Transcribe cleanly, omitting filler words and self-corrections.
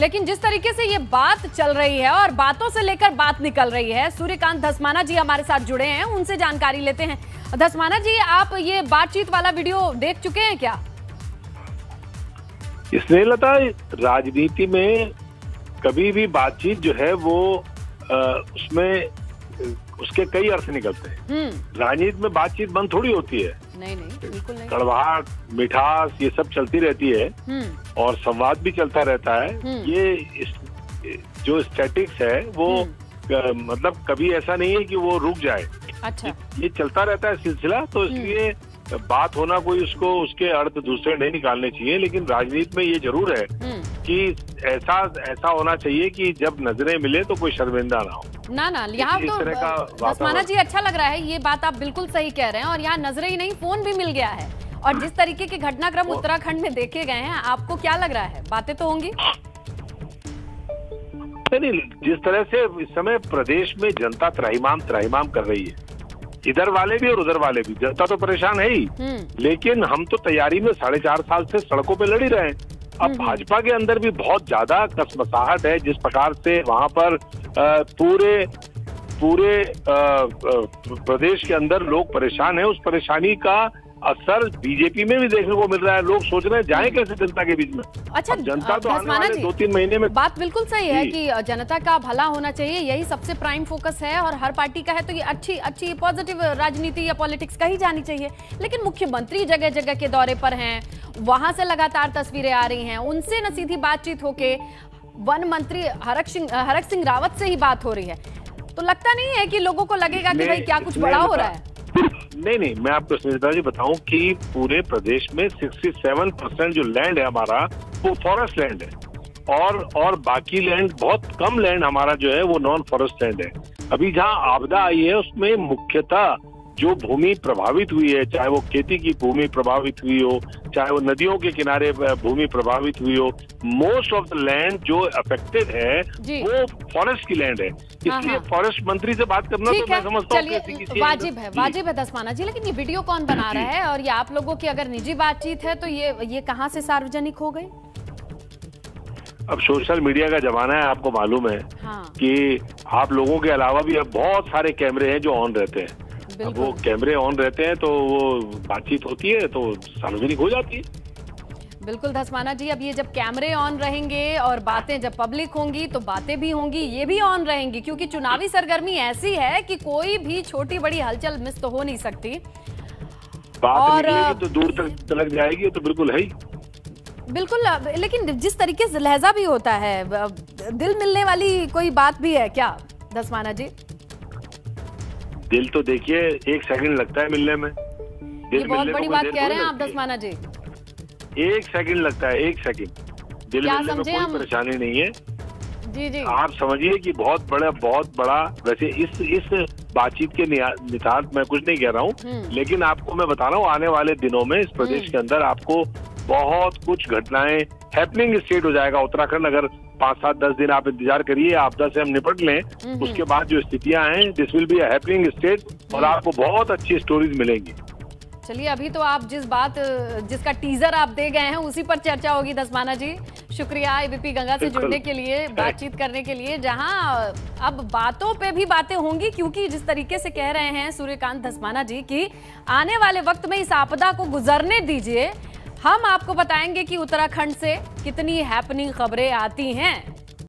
लेकिन जिस तरीके से ये बात चल रही है और बातों से लेकर बात निकल रही है, सूर्यकांत धस्माना जी हमारे साथ जुड़े हैं, उनसे जानकारी लेते हैं। धस्माना जी, आप ये बातचीत वाला वीडियो देख चुके हैं क्या? स्नेहलता, राजनीति में कभी भी बातचीत जो है वो उसमें उसके कई अर्थ निकलते हैं। राजनीति में बातचीत बंद थोड़ी होती है। नहीं, बिल्कुल नहीं। कड़वाहट, मिठास, ये सब चलती रहती है और संवाद भी चलता रहता है। ये जो स्टैटिक्स है वो मतलब कभी ऐसा नहीं है कि वो रुक जाए। अच्छा। ये चलता रहता है सिलसिला, तो इसलिए बात होना कोई उसके अर्थ दूसरे नहीं निकालने चाहिए। लेकिन राजनीति में ये जरूर है कि ऐसा होना चाहिए कि जब नजरें मिले तो कोई शर्मिंदा ना हो। ना यहाँ तो धस्माना जी अच्छा लग रहा है, ये बात आप बिल्कुल सही कह रहे हैं। और यहाँ नजरें ही नहीं, फोन भी मिल गया है। और जिस तरीके के घटनाक्रम उत्तराखंड में देखे गए हैं, आपको क्या लग रहा है, बातें तो होंगी? नहीं, जिस तरह से इस समय प्रदेश में जनता त्राहिमाम कर रही है, इधर वाले भी और उधर वाले भी, जनता तो परेशान है ही। लेकिन हम तो तैयारी में 4.5 साल से सड़कों पे लड़ ही रहे हैं। अब भाजपा के अंदर भी बहुत ज्यादा कसमसाहट है। जिस प्रकार से वहां पर पूरे प्रदेश के अंदर लोग परेशान हैं, उस परेशानी का असर बीजेपी में भी देखने को मिल रहा है। लोग सोच रहे हैं जाए कैसे जनता के बीच में। अच्छा, जनता तो आने वाले 2-3 महीने में। बात बिल्कुल सही है कि जनता का भला होना चाहिए, यही सबसे प्राइम फोकस है और हर पार्टी का है। तो ये अच्छी पॉजिटिव राजनीति या पॉलिटिक्स कही जानी चाहिए। लेकिन मुख्यमंत्री जगह जगह के दौरे पर हैं, वहां से लगातार तस्वीरें आ रही हैं, उनसे न सीधी बातचीत होके वन मंत्री हरक सिंह रावत से ही बात हो रही है। तो लगता नहीं है कि लोगों को लगेगा कि भाई क्या कुछ बड़ा हो रहा है? नहीं, मैं आपको स्नेहिता जी बताऊं कि पूरे प्रदेश में 67% जो लैंड है हमारा वो फॉरेस्ट लैंड है और बाकी लैंड, बहुत कम लैंड हमारा जो है वो नॉन फॉरेस्ट लैंड है। अभी जहां आपदा आई है उसमें मुख्यतः जो भूमि प्रभावित हुई है, चाहे वो खेती की भूमि प्रभावित हुई हो, चाहे वो नदियों के किनारे भूमि प्रभावित हुई हो, मोस्ट ऑफ द लैंड जो अफेक्टेड है वो फॉरेस्ट की लैंड है। इसलिए फॉरेस्ट मंत्री से बात करना तो मैं समझता हूँ वाजिब है धस्माना जी। लेकिन ये वीडियो कौन बना रहा है और ये आप लोगों की अगर निजी बातचीत है तो ये कहाँ से सार्वजनिक हो गई? अब सोशल मीडिया का जमाना है, आपको मालूम है कि आप लोगों के अलावा भी अब बहुत सारे कैमरे हैं जो ऑन रहते हैं। अब वो कैमरे ऑन रहते हैं तो वो बातचीत होती है तो सार्वजनिक हो जाती है। बिल्कुल धस्माना जी, अब ये जब कैमरे ऑन रहेंगे और बातें जब पब्लिक होंगी तो बातें भी होंगी, ये भी ऑन रहेंगी, क्योंकि चुनावी सरगर्मी ऐसी है कि कोई भी छोटी बड़ी हलचल मिस तो हो नहीं सकती। बात निकलेगी तो दूर तक चलक जाएगी, तो बिल्कुल है ही। बिल्कुल, लेकिन जिस तरीके से लहजा भी होता है, दिल मिलने वाली कोई बात भी है क्या धस्माना जी? दिल तो देखिए 1 सेकंड लगता है मिलने में। ये बहुत बड़ी बात कह रहे हैं आप धस्माना जी। 1 सेकंड लगता है, 1 सेकंड। दिल मिलने में कोई परेशानी नहीं है। जी। आप समझिए कि बहुत बड़ा वैसे इस बातचीत के निहितार्थ मैं कुछ नहीं कह रहा हूँ, लेकिन आपको मैं बता रहा हूँ आने वाले दिनों में इस प्रदेश के अंदर आपको बहुत कुछ घटनाएं, हैपनिंग स्टेट हो जाएगा उत्तराखंड। अगर 5-7-10 दिन आप इंतजार करिए, आपदा से हम निपट लें, उसके बाद जो स्थितियां हैं, this will be a happening state और आपको बहुत अच्छी स्टोरीज मिलेंगी। चलिए, अभी तो आप जिसका टीजर आप दे गए हैं उसी पर चर्चा होगी धस्माना जी। शुक्रिया एबीपी गंगा से जुड़ने के लिए, बातचीत करने के लिए, जहां अब बातों पे भी बातें होंगी, क्योंकि जिस तरीके से कह रहे हैं सूर्यकांत धस्माना जी कि आने वाले वक्त में इस आपदा को गुजरने दीजिए, हम आपको बताएंगे कि उत्तराखंड से कितनी हैपनिंग खबरें आती हैं।